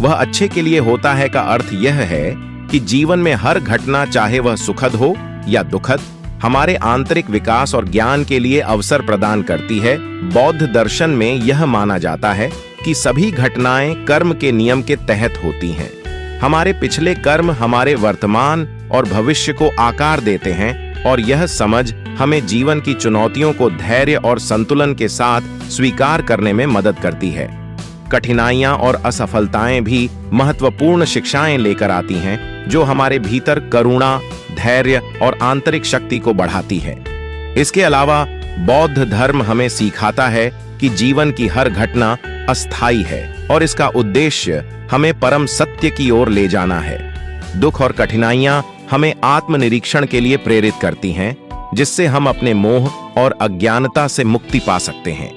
वह अच्छे के लिए होता है का अर्थ यह है कि जीवन में हर घटना, चाहे वह सुखद हो या दुखद, हमारे आंतरिक विकास और ज्ञान के लिए अवसर प्रदान करती है। बौद्ध दर्शन में यह माना जाता है कि सभी घटनाएं कर्म के नियम के तहत होती हैं। हमारे पिछले कर्म हमारे वर्तमान और भविष्य को आकार देते हैं और यह समझ हमें जीवन की चुनौतियों को धैर्य और संतुलन के साथ स्वीकार करने में मदद करती है। कठिनाइयां और असफलताएं भी महत्वपूर्ण शिक्षाएं लेकर आती हैं, जो हमारे भीतर करुणा, धैर्य और आंतरिक शक्ति को बढ़ाती है। इसके अलावा बौद्ध धर्म हमें सिखाता है कि जीवन की हर घटना अस्थायी है और इसका उद्देश्य हमें परम सत्य की ओर ले जाना है। दुख और कठिनाइयां हमें आत्मनिरीक्षण के लिए प्रेरित करती हैं, जिससे हम अपने मोह और अज्ञानता से मुक्ति पा सकते हैं।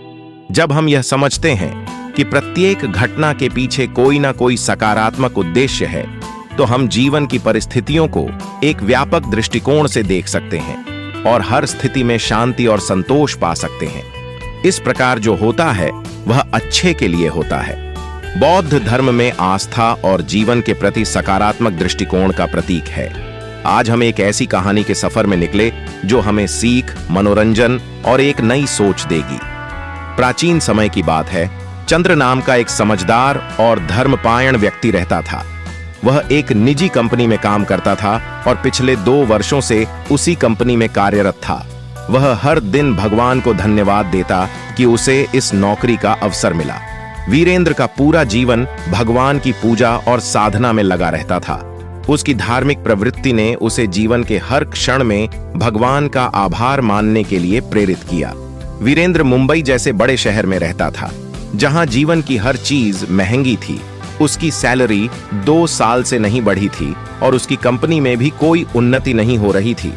जब हम यह समझते हैं कि प्रत्येक घटना के पीछे कोई ना कोई सकारात्मक उद्देश्य है, तो हम जीवन की परिस्थितियों को एक व्यापक दृष्टिकोण से देख सकते हैं और हर स्थिति में शांति और संतोष पा सकते हैं। इस प्रकार जो होता है वह अच्छे के लिए होता है। बौद्ध धर्म में आस्था और जीवन के प्रति सकारात्मक दृष्टिकोण का प्रतीक है। आज हम एक ऐसी कहानी के सफर में निकले जो हमें सीख, मनोरंजन और एक नई सोच देगी। प्राचीन समय की बात है। चंद्र नाम का एक समझदार और धर्मपायण व्यक्ति रहता था। वह एक निजी कंपनी में काम करता था और पिछले 2 वर्षों से उसी कंपनी में कार्यरत था। वह हर दिन भगवान को धन्यवाद देता कि उसे इस नौकरी का अवसर मिला। वीरेंद्र का पूरा जीवन भगवान की पूजा और साधना में लगा रहता था। उसकी धार्मिक प्रवृत्ति ने उसे जीवन के हर क्षण में भगवान का आभार मानने के लिए प्रेरित किया। वीरेंद्र मुंबई जैसे बड़े शहर में रहता था, जहां जीवन की हर चीज महंगी थी। उसकी सैलरी 2 साल से नहीं बढ़ी थी और उसकी कंपनी में भी कोई उन्नति नहीं हो रही थी।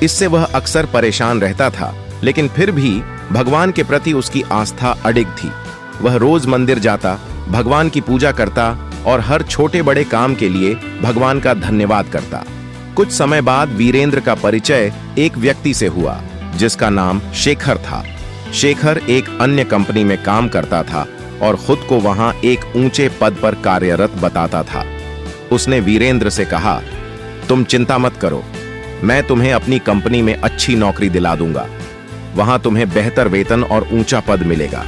इससे वह अक्सर परेशान रहता था, लेकिन फिर भी भगवान के प्रति उसकी आस्था अडिग थी। वह रोज मंदिर जाता, भगवान की पूजा करता और हर छोटे बड़े काम के लिए भगवान का धन्यवाद करता। कुछ समय बाद वीरेंद्र का परिचय एक व्यक्ति से हुआ, जिसका नाम शेखर था। शेखर एक अन्य कंपनी में काम करता था और खुद को वहां एक ऊंचे पद पर कार्यरत बताता था। उसने वीरेंद्र से कहा, तुम चिंता मत करो, मैं तुम्हें अपनी कंपनी में अच्छी नौकरी दिला दूंगा। वहां तुम्हें बेहतर वेतन और ऊंचा पद मिलेगा।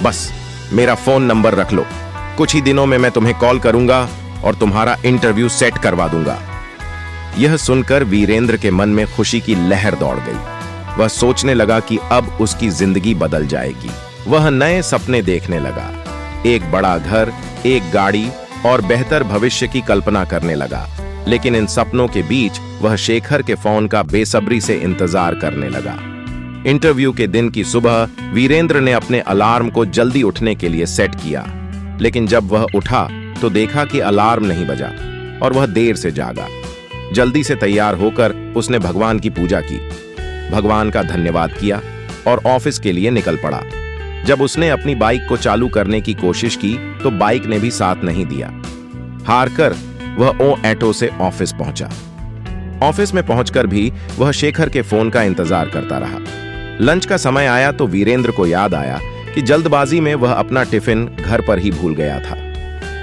बस मेरा फोन नंबर रख लो, कुछ ही दिनों में मैं तुम्हें कॉल करूंगा और तुम्हारा इंटरव्यू सेट करवा दूंगा। यह सुनकर वीरेंद्र के मन में खुशी की लहर दौड़ गई। वह सोचने लगा कि अब उसकी जिंदगी बदल जाएगी। वह नए सपने देखने लगा। एक बड़ा घर, एक गाड़ी और बेहतर भविष्य की कल्पना करने लगा। लेकिन इन सपनों के बीच वह शेखर के फोन का बेसब्री से इंतजार करने लगा। इंटरव्यू के दिन की सुबह वीरेंद्र ने अपने अलार्म को जल्दी उठने के लिए सेट किया, लेकिन जब वह उठा तो देखा कि अलार्म नहीं बजा और वह देर से जागा। जल्दी से तैयार होकर उसने भगवान की पूजा की, भगवान का धन्यवाद किया और ऑफिस के लिए निकल पड़ा। जब उसने अपनी बाइक को चालू करने की कोशिश की तो बाइक ने भी साथ नहीं दिया। हारकर वह ऑटो से ऑफिस पहुंचा। ऑफिस में पहुंचकर भी वह शेखर के फोन का इंतजार करता रहा। लंच का समय आया तो वीरेंद्र को याद आया कि जल्दबाजी में वह अपना टिफिन घर पर ही भूल गया था।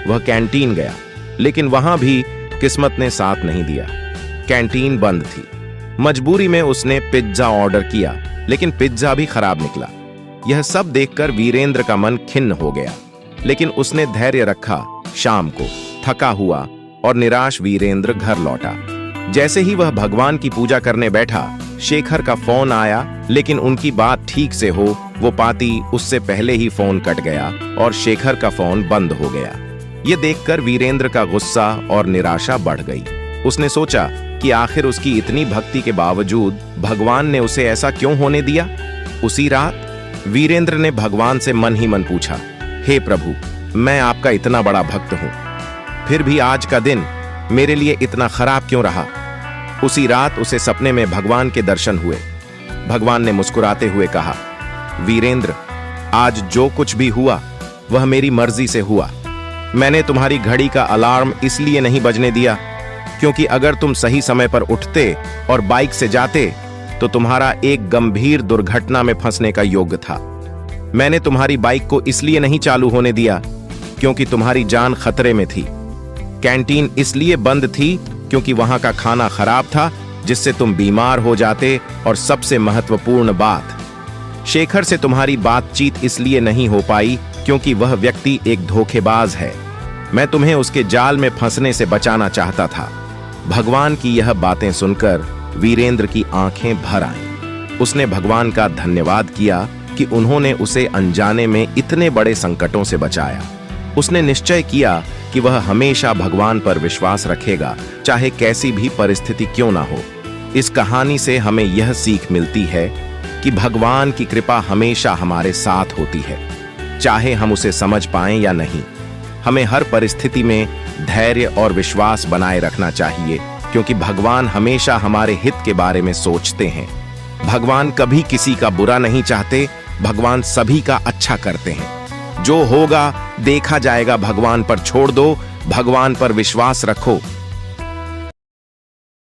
वह कैंटीन गया, लेकिन वहां भी किस्मत ने साथ नहीं दिया। कैंटीन बंद थी। मजबूरी में उसने पिज्जा ऑर्डर किया, लेकिन पिज्जा भी खराब निकला। यह सब देखकर वीरेंद्र का मन खिन्न हो गया, लेकिन उसने धैर्य रखा। शाम को थका हुआ और निराश वीरेंद्र घर लौटा। जैसे ही वह भगवान की पूजा करने बैठा, शेखर का फोन आया, लेकिन उनकी बात ठीक से हो वो पाती उससे पहले ही फोन कट गया और शेखर का फोन बंद हो गया। ये देखकर वीरेंद्र का गुस्सा और निराशा बढ़ गई। उसने सोचा कि आखिर उसकी इतनी भक्ति के बावजूद भगवान ने उसे ऐसा क्यों होने दिया। उसी रात वीरेंद्र ने भगवान से मन ही मन पूछा, हे प्रभु, मैं आपका इतना बड़ा भक्त हूं, फिर भी आज का दिन मेरे लिए इतना खराब क्यों रहा। उसी रात उसे सपने में भगवान के दर्शन हुए। भगवान ने मुस्कुराते हुए कहा, वीरेंद्र, आज जो कुछ भी हुआ वह मेरी मर्जी से हुआ। मैंने तुम्हारी घड़ी का अलार्म इसलिए नहीं बजने दिया क्योंकि अगर तुम सही समय पर उठते और बाइक से जाते तो तुम्हारा एक गंभीर दुर्घटना में फंसने का योग्य था। मैंने तुम्हारी बाइक को इसलिए नहीं चालू होने दिया क्योंकि तुम्हारी जान खतरे में थी। कैंटीन इसलिए बंद थी क्योंकि वहां का खाना खराब था, जिससे तुम बीमार हो जाते। और सबसे महत्वपूर्ण बात, शेखर से तुम्हारी बातचीत इसलिए नहीं हो पाई क्योंकि वह व्यक्ति एक धोखेबाज है। मैं तुम्हें उसके जाल में फंसने से बचाना चाहता था। भगवान की यह बातें सुनकर वीरेंद्र की आंखें भर आईं। उसने भगवान का धन्यवाद किया कि उन्होंने उसे अनजाने में इतने बड़े संकटों से बचाया। उसने निश्चय किया कि वह हमेशा भगवान पर विश्वास रखेगा, चाहे कैसी भी परिस्थिति क्यों ना हो। इस कहानी से हमें यह सीख मिलती है कि भगवान की कृपा हमेशा हमारे साथ होती है, चाहे हम उसे समझ पाएं या नहीं। हमें हर परिस्थिति में धैर्य और विश्वास बनाए रखना चाहिए, क्योंकि भगवान हमेशा हमारे हित के बारे में सोचते हैं। भगवान कभी किसी का बुरा नहीं चाहते, भगवान सभी का अच्छा करते हैं। जो होगा देखा जाएगा, भगवान पर छोड़ दो, भगवान पर विश्वास रखो।